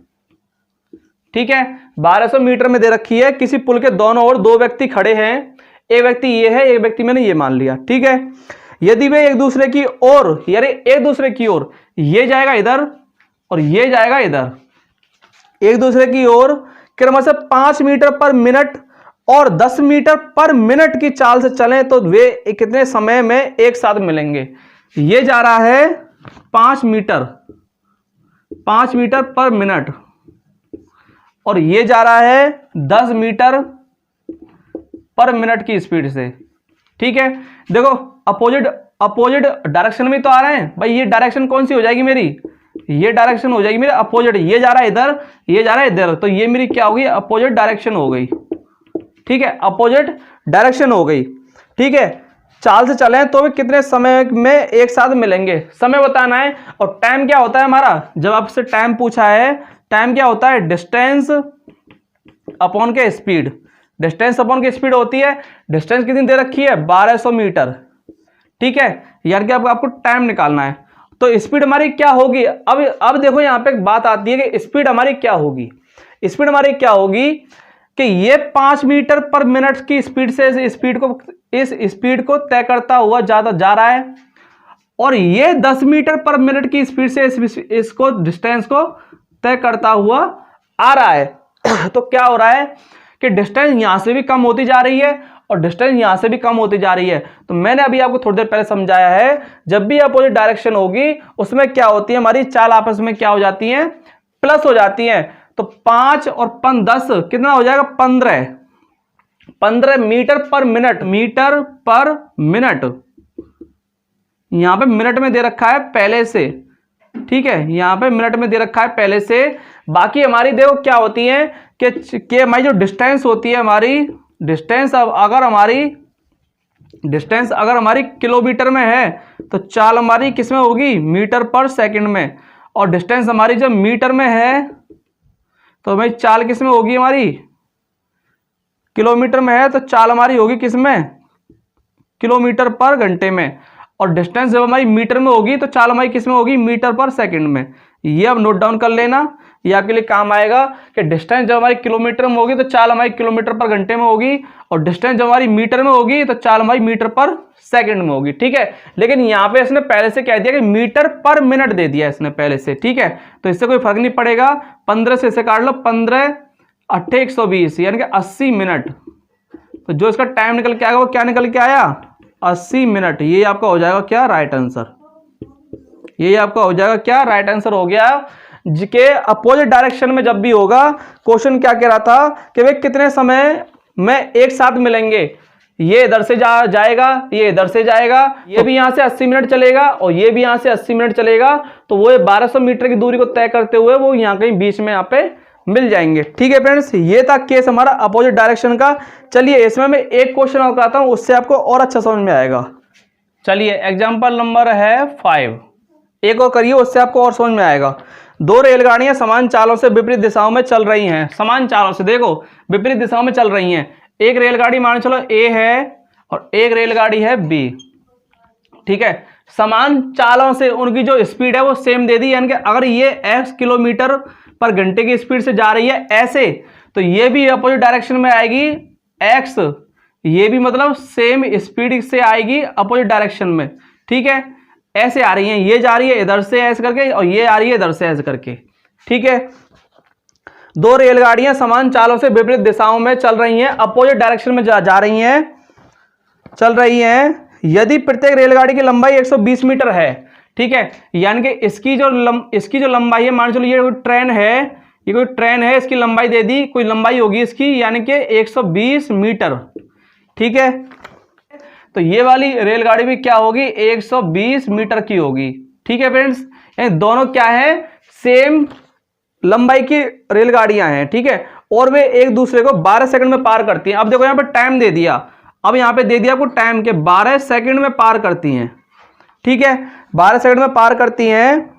ठीक है, 1200 मीटर में दे रखी है। किसी पुल के दोनों ओर 2 व्यक्ति खड़े हैं, एक व्यक्ति ये है, एक व्यक्ति मैंने ये मान लिया, ठीक है। यदि वे एक दूसरे की ओर, यानी एक दूसरे की ओर, ये जाएगा इधर और ये जाएगा इधर, एक दूसरे की ओर क्रमशः 5 मीटर पर मिनट और 10 मीटर पर मिनट की चाल से चलें तो वे कितने समय में एक साथ मिलेंगे। ये जा रहा है 5 मीटर पर मिनट और ये जा रहा है 10 मीटर पर मिनट की स्पीड से, ठीक है। देखो अपोजिट डायरेक्शन में तो आ रहे हैं भाई, ये डायरेक्शन कौन सी हो जाएगी मेरी, ये डायरेक्शन हो जाएगी मेरी अपोजिट, ये जा रहा है इधर, ये जा रहा है इधर, तो ये मेरी क्या होगी, अपोजिट डायरेक्शन हो गई, ठीक है, अपोजिट डायरेक्शन हो गई, ठीक है। चाल से चलें तो वे कितने समय में एक साथ मिलेंगे, समय बताना है। और टाइम क्या होता है हमारा, जब आपसे टाइम पूछा है, टाइम क्या होता है, डिस्टेंस अपॉन के स्पीड, डिस्टेंस अपॉन की स्पीड होती है। डिस्टेंस कितनी दे रखी है, 1200 मीटर, ठीक है, यानी कि आपको टाइम निकालना है। तो स्पीड हमारी क्या होगी, अब देखो यहां पे एक बात आती है कि स्पीड हमारी क्या होगी, स्पीड हमारी क्या होगी कि ये 5 मीटर पर मिनट की स्पीड से इस स्पीड को तय करता हुआ जा रहा है और ये 10 मीटर पर मिनट की स्पीड से इसको डिस्टेंस को तय करता हुआ आ रहा है। तो क्या हो रहा है कि डिस्टेंस यहां से भी कम होती जा रही है और डिस्टेंस यहां से भी कम होती जा रही है। तो मैंने अभी आपको थोड़ी देर पहले समझाया है, जब भी अपोजिट डायरेक्शन होगी उसमें क्या होती है, हमारी चाल आपस में क्या हो जाती है, प्लस हो जाती है। तो 5 और 5 10 कितना हो जाएगा, 15 मीटर पर मिनट, मीटर पर मिनट। यहां पे मिनट में दे रखा है पहले से, ठीक है, यहां पे मिनट में दे रखा है पहले से। बाकी हमारी देखो क्या होती है कि हमारी जो डिस्टेंस होती है, हमारी डिस्टेंस अगर हमारी किलोमीटर में है तो चाल हमारी किस में होगी, मीटर पर सेकंड में। और डिस्टेंस हमारी जब मीटर में है तो हमारी चाल किस में होगी, हमारी किलोमीटर में है तो चाल हमारी होगी किस में, किलोमीटर पर घंटे में। और डिस्टेंस जब हमारी मीटर में होगी तो चाल हमारी किस में होगी, मीटर पर सेकंड में। ये अब नोट डाउन कर लेना, ये आपके लिए काम आएगा कि डिस्टेंस जब हमारी किलोमीटर में होगी तो चाल हमारी किलोमीटर पर घंटे में होगी, और डिस्टेंस जब हमारी मीटर में होगी तो चाल हमारी मीटर पर सेकंड में होगी, ठीक है। लेकिन यहाँ पे इसने पहले से कह दिया कि मीटर पर मिनट दे दिया इसने पहले से, ठीक है। तो इससे कोई फर्क नहीं पड़ेगा, 15 से इसे काट लो, 15 8 120 यानी कि 80 मिनट। तो जो इसका टाइम निकल के आएगा वो क्या निकल के आया, 80 मिनट। ये आपका हो जाएगा क्या, राइट आंसर। ये आपका हो जाएगा क्या, राइट आंसर हो गया। के अपोजिट डायरेक्शन में जब भी होगा, क्वेश्चन क्या कह रहा था कि वे कितने समय में एक साथ मिलेंगे, ये इधर से जाएगा, ये इधर से जाएगा, ये भी यहां से 80 मिनट चलेगा और ये भी यहां से 80 मिनट चलेगा। तो वो 1200 मीटर की दूरी को तय करते हुए वो यहां कहीं बीच में यहाँ पे मिल जाएंगे, ठीक है फ्रेंड्स। ये था केस हमारा अपोजिट डायरेक्शन का। चलिए इसमें मैं एक क्वेश्चन और कराता हूं, उससे आपको और अच्छा समझ में आएगा। चलिए एग्जांपल नंबर है 5, एक और करिए, उससे आपको और समझ में आएगा। दो रेलगाड़ियां समान चालों से विपरीत दिशाओं में चल रही हैं, समान चालों से देखो विपरीत दिशाओं में चल रही हैं। एक रेलगाड़ी मान चलो ए है और एक रेलगाड़ी है बी, ठीक है। समान चालों से उनकी जो स्पीड है वो सेम दे दी, यानी कि अगर ये x किलोमीटर पर घंटे की स्पीड से जा रही है ऐसे, तो ये भी अपोजिट डायरेक्शन में आएगी x, ये भी मतलब सेम स्पीड से आएगी अपोजिट डायरेक्शन में, ठीक है। ऐसे आ रही है, ये जा रही है इधर से ऐसे करके और ये आ रही है इधर से ऐसे करके, ठीक है। दो रेलगाड़ियां समान चालों से विपरीत दिशाओं में चल रही हैं, अपोजिट डायरेक्शन में जा रही हैं, चल रही हैं। यदि प्रत्येक रेलगाड़ी की लंबाई 120 मीटर है, ठीक है, यानी कि इसकी जो लंबाई है, मान चलो ये कोई ट्रेन है, ये कोई ट्रेन है, इसकी लंबाई दे दी, कोई लंबाई होगी इसकी यानी कि 120 मीटर, ठीक है। तो ये वाली रेलगाड़ी भी क्या होगी, 120 मीटर की होगी, ठीक है फ्रेंड्स। दोनों क्या है, सेम लंबाई की रेलगाड़ियां हैं, ठीक है, और वे एक दूसरे को 12 सेकंड में पार करती हैं। अब देखो यहाँ पे टाइम दे दिया, अब यहाँ पे दे दिया आपको टाइम के 12 सेकंड में पार करती हैं, ठीक है, 12 सेकंड में पार करती हैं।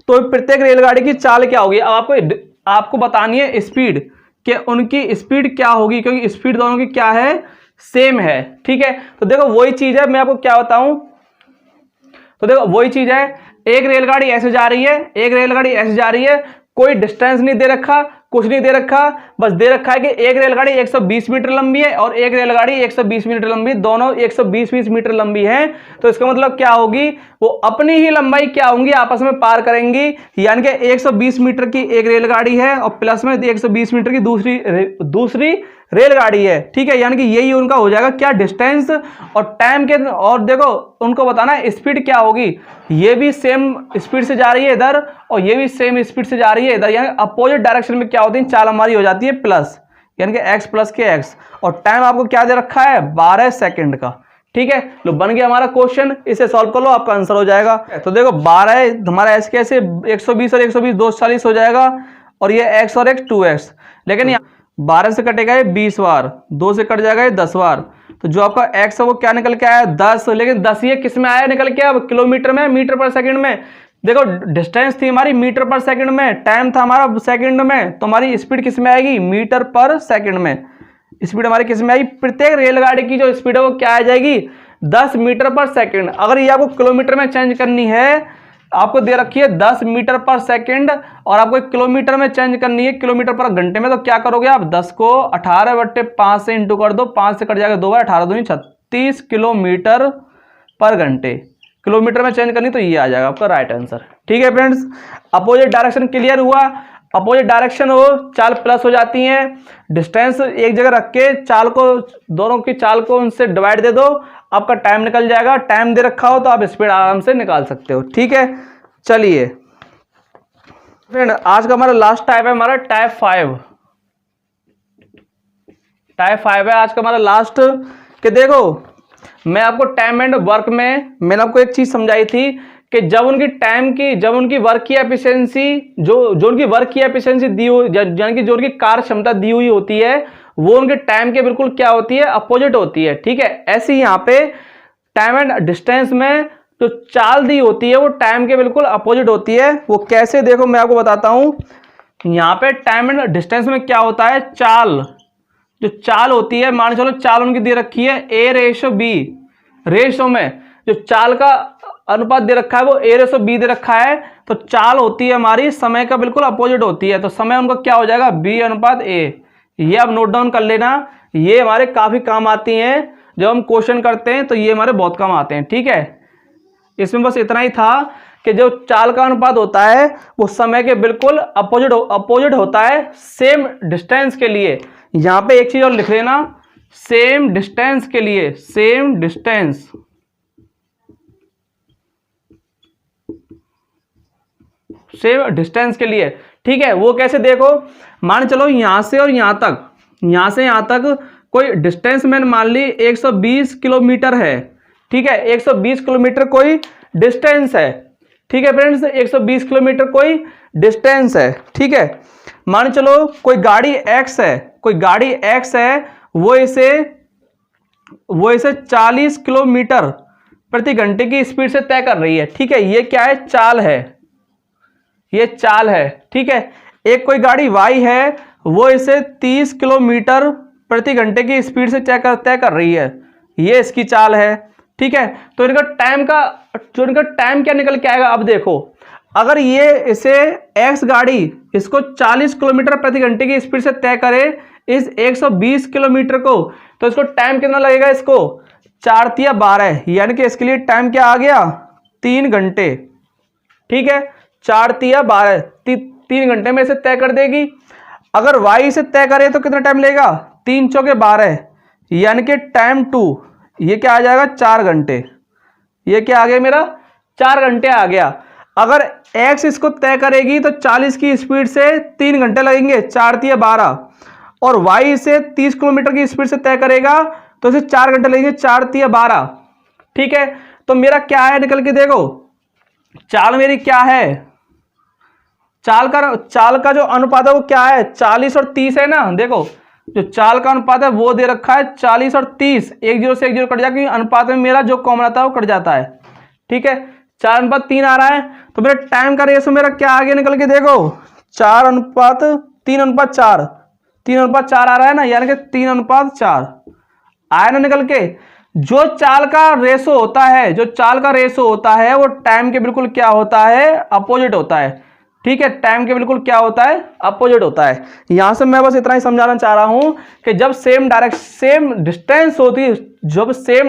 तो प्रत्येक रेलगाड़ी की चाल क्या होगी, अब आपको बतानी है स्पीड, कि उनकी स्पीड क्या होगी, क्योंकि स्पीड दोनों की क्या है, सेम है, ठीक है। तो देखो वही चीज है, मैं आपको क्या बताऊं, तो देखो वही चीज है, एक रेलगाड़ी ऐसे जा रही है, एक रेलगाड़ी ऐसे जा रही है, कोई डिस्टेंस नहीं दे रखा, कुछ नहीं दे रखा, बस दे रखा है कि एक रेलगाड़ी 120 मीटर लंबी है और एक रेलगाड़ी 120 मीटर लंबी, दोनों 120 मीटर लंबी है। तो इसका मतलब क्या होगी, वो अपनी ही लंबाई क्या होंगी, आपस में पार करेंगी, यानी कि 120 मीटर की एक रेलगाड़ी है और प्लस में 120 मीटर की दूसरी रेलगाड़ी है, ठीक है। यानी कि यही उनका हो जाएगा क्या, डिस्टेंस और टाइम के। और देखो उनको बताना है स्पीड क्या होगी, ये भी सेम स्पीड से जा रही है इधर और ये भी सेम स्पीड से जा रही है इधर, यानी अपोजिट डायरेक्शन में क्या होती है, चाल हमारी हो जाती है प्लस, यानी कि x प्लस के x। और टाइम आपको क्या दे रखा है, 12 सेकंड का, ठीक है। लो बन गया हमारा क्वेश्चन, इसे सॉल्व कर लो, आपका आंसर हो जाएगा। तो देखो 12 हमारा ऐसे कैसे 120 और 120 240 हो जाएगा, और ये x और x 2x, लेकिन 12 से कटेगा ये 20 बार, 2 से कट जाएगा ये 10 बार। तो जो आपका x है वो क्या निकल के आया, 10, लेकिन 10 ये किस में आया निकल के, अब किलोमीटर में, मीटर पर सेकंड में। देखो डिस्टेंस थी हमारी मीटर पर सेकंड में, टाइम था हमारा सेकंड में, तो हमारी स्पीड किस में आएगी, मीटर पर सेकंड में। स्पीड हमारी किस में आएगी, प्रत्येक रेलगाड़ी की जो स्पीड है वो क्या आ जाएगी, 10 मीटर पर सेकंड। अगर ये आपको किलोमीटर में चेंज करनी है, आपको दे रखी है 10 मीटर पर सेकंड, और आपको किलोमीटर में चेंज करनी है किलोमीटर पर घंटे में, तो क्या करोगे आप, 10 को 18/5 से इंटू कर दो, 5 से कट जाएगा 2 बार, 18 दूनी 36 किलोमीटर पर घंटे किलोमीटर में चेंज करनी तो ये आ जाएगा आपका राइट आंसर। ठीक है फ्रेंड्स, अपोजिट डायरेक्शन क्लियर हुआ। अपोजिट डायरेक्शन हो, चाल प्लस हो जाती है। डिस्टेंस एक जगह रख के चाल को, दोनों की चाल को उनसे डिवाइड दे दो, आपका टाइम निकल जाएगा। टाइम दे रखा हो तो आप स्पीड आराम से निकाल सकते हो। ठीक है, चलिए फ्रेंड, आज का हमारा लास्ट टाइप है हमारा टाइप 5। टाइप 5 है आज का हमारा लास्ट। कि देखो, मैं आपको टाइम एंड वर्क में मैंने आपको एक चीज समझाई थी कि जब उनकी वर्क की एफिशिएंसी, जो उनकी वर्क की एफिशिएंसी दी हुई, यानी कि जो उनकी कार्य क्षमता दी हुई होती है, वो उनके टाइम के बिल्कुल क्या होती है, अपोजिट होती है। ठीक है, ऐसे ही यहाँ पे टाइम एंड डिस्टेंस में जो चाल दी होती है वो टाइम के बिल्कुल अपोजिट होती है। वो कैसे, देखो मैं आपको बताता हूं। यहाँ पे टाइम एंड डिस्टेंस में क्या होता है, चाल, जो चाल होती है, मान चलो चाल उनकी दे रखी है A/B, रेशो में जो चाल का अनुपात दे रखा है वो A/B दे रखा है। तो चाल होती है हमारी समय का बिल्कुल अपोजिट होती है, तो समय उनका क्या हो जाएगा, B/A। ये आप नोट डाउन कर लेना, ये हमारे काफी काम आती हैं जब हम क्वेश्चन करते हैं, तो ये हमारे बहुत काम आते हैं। ठीक है, इसमें बस इतना ही था कि जो चाल का अनुपात होता है वो समय के बिल्कुल अपोजिट होता है सेम डिस्टेंस के लिए। यहां पे एक चीज और लिख लेना, सेम डिस्टेंस के लिए, सेम डिस्टेंस के लिए। ठीक है, वो कैसे, देखो मान चलो यहां से और यहां तक, यहां से यहां तक कोई डिस्टेंस मैंने मान ली 120 किलोमीटर है। ठीक है, 120 किलोमीटर कोई डिस्टेंस है। ठीक है फ्रेंड्स, 120 किलोमीटर कोई डिस्टेंस है। ठीक है, मान चलो कोई गाड़ी X है, कोई गाड़ी X है, वो इसे 40 किलोमीटर प्रति घंटे की स्पीड से तय कर रही है। ठीक है, ये क्या है, चाल है, ये चाल है। ठीक है, एक कोई गाड़ी Y है, वो इसे 30 किलोमीटर प्रति घंटे की स्पीड से तय कर रही है, ये इसकी चाल है। ठीक है, तो इनका टाइम क्या निकल के आएगा। अब देखो, अगर ये इसे X गाड़ी इसको 40 किलोमीटर प्रति घंटे की स्पीड से तय करे इस 120 किलोमीटर को, तो इसको टाइम कितना लगेगा, इसको 4 तिया 12, यानी कि इसके लिए टाइम क्या आ गया, 3 घंटे। ठीक है, 4 तिया 12, 3 घंटे में इसे तय कर देगी। अगर Y इसे तय करे तो कितना टाइम लेगा, 3 चौके 12, यानी कि टाइम 2, ये क्या आ जाएगा, 4 घंटे। ये क्या आ गया मेरा, 4 घंटे आ गया। अगर X इसको तय करेगी तो 40 की स्पीड से 3 घंटे लगेंगे, 4 तिया 12, और Y इसे 30 किलोमीटर की स्पीड से तय करेगा तो इसे 4 घंटे लगेंगे, 4 तिया 12। ठीक है, तो मेरा क्या है, निकल के देखो, चाल मेरी क्या है, चाल का जो अनुपात है वो क्या है, 40 और 30 है ना। देखो, जो चाल का अनुपात है वो दे रखा है 40 और 30, 1 0 से 1 0 कट जाएगा, क्योंकि अनुपात में मेरा जो कॉमन आता है वो कट जाता है। ठीक है, 4:3 आ रहा है, तो मेरा टाइम का रेशो मेरा क्या आ गया, निकल के देखो, 4:3:4, 3:4 आ रहा है ना, यानी कि 3:4 आया ना निकल के। जो चाल का रेशो होता है, जो चाल का रेशो होता है वो टाइम के बिल्कुल क्या होता है, अपोजिट होता है। ठीक है, टाइम के बिल्कुल क्या होता है, अपोजिट होता है। यहां से मैं बस इतना ही समझाना चाह रहा हूं कि जब सेम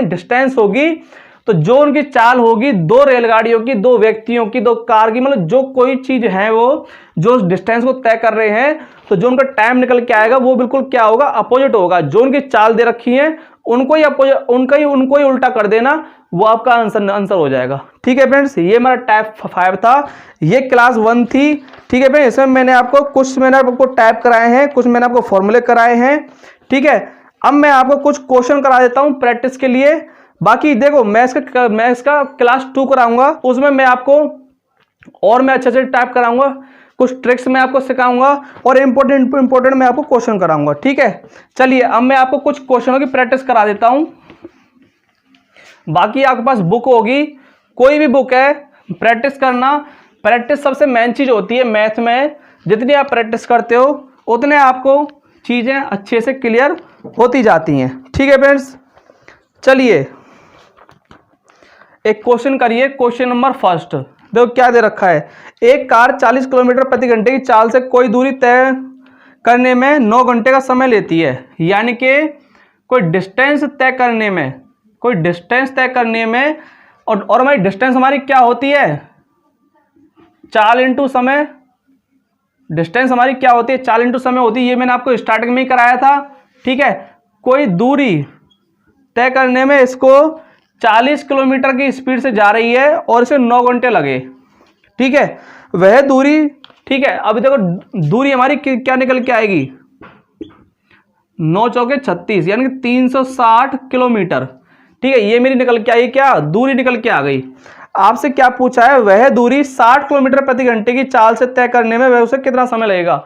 डिस्टेंस होगी तो जो उनकी चाल होगी, 2 रेलगाड़ियों की, 2 व्यक्तियों की, 2 कार की, मतलब जो कोई चीज है वो जो उस डिस्टेंस को तय कर रहे हैं, तो जो उनका टाइम निकल के आएगा वो बिल्कुल क्या होगा, अपोजिट होगा। जो उनकी चाल दे रखी है उनको ही उल्टा कर देना, वो आपका आंसर हो जाएगा। ठीक है फ्रेंड्स, ये हमारा टाइप 5 था, ये क्लास 1 थी। ठीक है फ्रेंड्स, इसमें मैंने आपको टाइप कराए हैं, कुछ मैंने आपको फॉर्मूले कराए हैं। ठीक है, अब मैं आपको कुछ क्वेश्चन करा देता हूं प्रैक्टिस के लिए। बाकी देखो, मैं इसका क्लास 2 कराऊंगा, उसमें मैं आपको और मैं अच्छे से टाइप कराऊंगा, कुछ ट्रिक्स मैं आपको सिखाऊंगा और इंपॉर्टेंट मैं आपको क्वेश्चन कराऊंगा। ठीक है, चलिए अब मैं आपको कुछ क्वेश्चनों की प्रैक्टिस करा देता हूं। बाकी आपके पास बुक होगी, कोई भी बुक है, प्रैक्टिस करना। प्रैक्टिस सबसे मेन चीज होती है मैथ में, जितनी आप प्रैक्टिस करते हो उतने आपको चीजें अच्छे से क्लियर होती जाती हैं। ठीक है फ्रेंड्स, चलिए एक क्वेश्चन करिए। क्वेश्चन नंबर 1, देखो क्या दे रखा है, एक कार 40 किलोमीटर प्रति घंटे की चाल से कोई दूरी तय करने में 9 घंटे का समय लेती है, यानी कि कोई डिस्टेंस तय करने में और हमारी डिस्टेंस हमारी क्या होती है, चाल इंटू समय। डिस्टेंस हमारी क्या होती है, चाल इंटू समय होती है। ये मैंने आपको स्टार्टिंग में ही कराया था, ठीक है। कोई दूरी तय करने में इसको 40 किलोमीटर की स्पीड से जा रही है और इसे 9 घंटे लगे, ठीक है। वह दूरी, ठीक है। अभी देखो दूरी हमारी क्या निकल के आएगी, 9 चौके 36 यानी कि 360 किलोमीटर, ठीक है। ये मेरी निकल के आई, क्या दूरी निकल के आ गई। आपसे क्या पूछा है, वह दूरी 60 किलोमीटर प्रति घंटे की चाल से तय करने में वह उसे कितना समय लगेगा,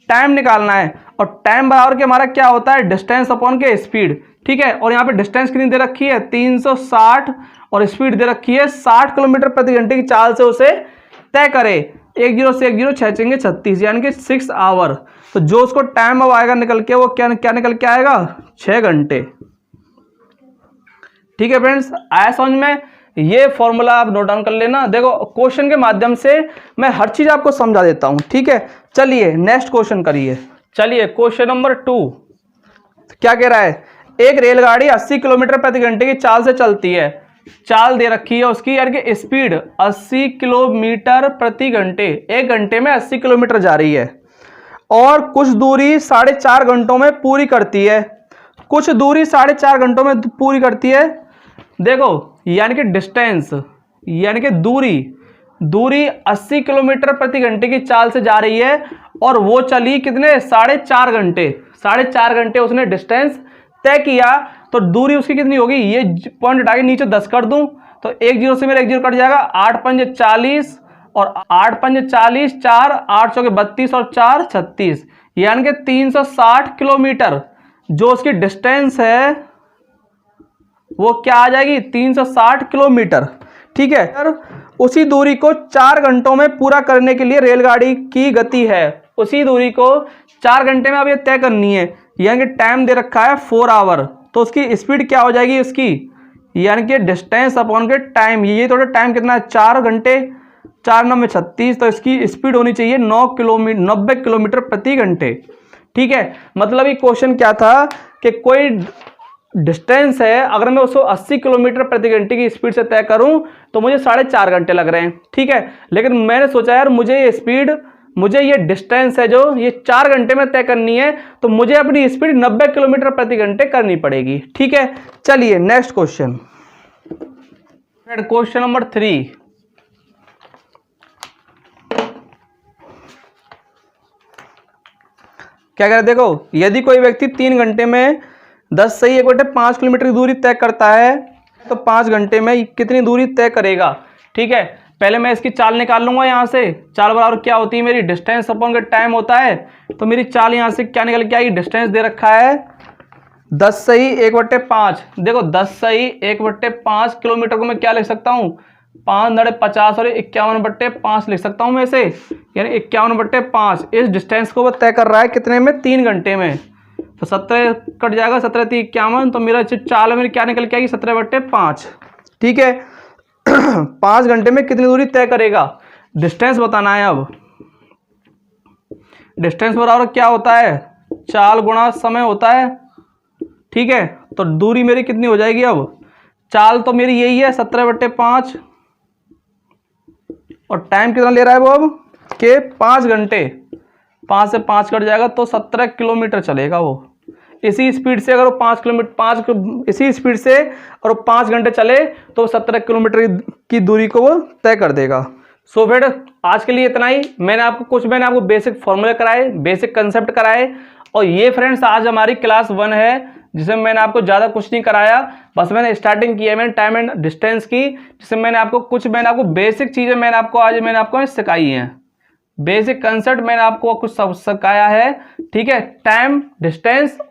टाइम निकालना है। और टाइम बराबर के हमारा क्या होता है, डिस्टेंस अपॉन के स्पीड, ठीक है। और यहाँ पे डिस्टेंस कितनी दे रखी है, 360 और स्पीड दे रखी है 60 किलोमीटर प्रति घंटे की चाल से उसे तय करे। 10 से 10 6 चेंगे 36 यानी कि 6 आवर। तो जो उसको टाइम अब आएगा निकल के, वो क्या क्या निकल के आएगा, 6 घंटे, ठीक है फ्रेंड्स। आया समझ में। ये फॉर्मूला आप नोट डाउन कर लेना। देखो क्वेश्चन के माध्यम से मैं हर चीज आपको समझा देता हूं, ठीक है। चलिए नेक्स्ट क्वेश्चन करिए। चलिए क्वेश्चन नंबर 2 क्या कह रहा है, एक रेलगाड़ी 80 किलोमीटर प्रति घंटे की चाल से चलती है। चाल दे रखी है उसकी, यानी कि स्पीड 80 किलोमीटर प्रति घंटे, 1 घंटे में 80 किलोमीटर जा रही है और कुछ दूरी 4.5 घंटों में पूरी करती है। कुछ दूरी 4.5 घंटों में पूरी करती है। देखो यानी कि डिस्टेंस, यानी कि दूरी 80 किलोमीटर प्रति घंटे की चाल से जा रही है और वो चली कितने, 4.5 घंटे। 4.5 घंटे उसने डिस्टेंस तय किया। तो दूरी उसकी कितनी होगी, ये पॉइंट हटा के नीचे 10 कर दूं तो 1 0 से मेरा 1 0 कट जाएगा। 8 पंजे 40 और 8 पंजे 40, 4 8 चौके 32 और 4 36 यानी कि 360 किलोमीटर जो उसकी डिस्टेंस है वो क्या आ जाएगी, 360 किलोमीटर, ठीक है। उसी दूरी को 4 घंटों में पूरा करने के लिए रेलगाड़ी की गति है। उसी दूरी को 4 घंटे में अब ये तय करनी है, यानी कि टाइम दे रखा है 4 आवर। तो उसकी स्पीड क्या हो जाएगी उसकी, यानी कि डिस्टेंस अपॉन के टाइम। ये थोड़ा टाइम कितना है, 4 घंटे, 4 9 में 36। तो इसकी स्पीड होनी चाहिए 90 किलोमीटर प्रति घंटे, ठीक है। मतलब ये क्वेश्चन क्या था कि कोई डिस्टेंस है, अगर मैं उसको 80 किलोमीटर प्रति घंटे की स्पीड से तय करूं तो मुझे 4.5 घंटे लग रहे हैं, ठीक है। लेकिन मैंने सोचा यार मुझे ये डिस्टेंस है जो ये 4 घंटे में तय करनी है, तो मुझे अपनी स्पीड 90 किलोमीटर प्रति घंटे करनी पड़ेगी, ठीक है। चलिए नेक्स्ट क्वेश्चन, क्वेश्चन नंबर 3। क्या कह रहे, देखो यदि कोई व्यक्ति 3 घंटे में 10 से 1/5 किलोमीटर की दूरी तय करता है तो 5 घंटे में कितनी दूरी तय करेगा, ठीक है। पहले मैं इसकी चाल निकाल लूंगा। यहाँ से चाल बराबर क्या होती है मेरी, डिस्टेंस अपॉन का टाइम होता है। तो मेरी चाल यहाँ से क्या निकल के आएगी, डिस्टेंस दे रखा है 10 से 1/5। देखो 10 से 1/5 किलोमीटर को मैं क्या लिख सकता हूँ, 5 50 और 51/5 लिख सकता हूँ मैं इसे, यानी 51/5। इस डिस्टेंस को वो तय कर रहा है कितने में, 3 घंटे में। तो 17 कट जाएगा, 17 3 51। तो मेरा चाल मेरी क्या निकल के आएगी, 17/5, ठीक है। 5 घंटे में कितनी दूरी तय करेगा, डिस्टेंस बताना है। अब डिस्टेंस बराबर क्या होता है, चाल गुणा समय होता है, ठीक है। तो दूरी मेरी कितनी हो जाएगी, अब चाल तो मेरी यही है 17/5 और टाइम कितना ले रहा है वो अब के 5 घंटे। 5 से 5 कट जाएगा तो 17 किलोमीटर चलेगा वो। इसी स्पीड से अगर वो 5 किलोमीटर इसी स्पीड से और वो 5 घंटे चले तो 17 किलोमीटर की दूरी को वो तय कर देगा। सो फिर आज के लिए इतना ही। मैंने आपको बेसिक फॉर्मूले कराए, बेसिक कंसेप्ट कराए। और ये फ्रेंड्स आज हमारी क्लास 1 है जिसमें मैंने आपको ज़्यादा कुछ नहीं कराया, बस मैंने स्टार्टिंग की है मैंने टाइम एंड डिस्टेंस की, जिसमें मैंने आपको बेसिक चीज़ें मैंने आपको सिखाई हैं। बेसिक कंसेप्ट मैंने आपको कुछ सब सिखाया है, ठीक है। Time, distance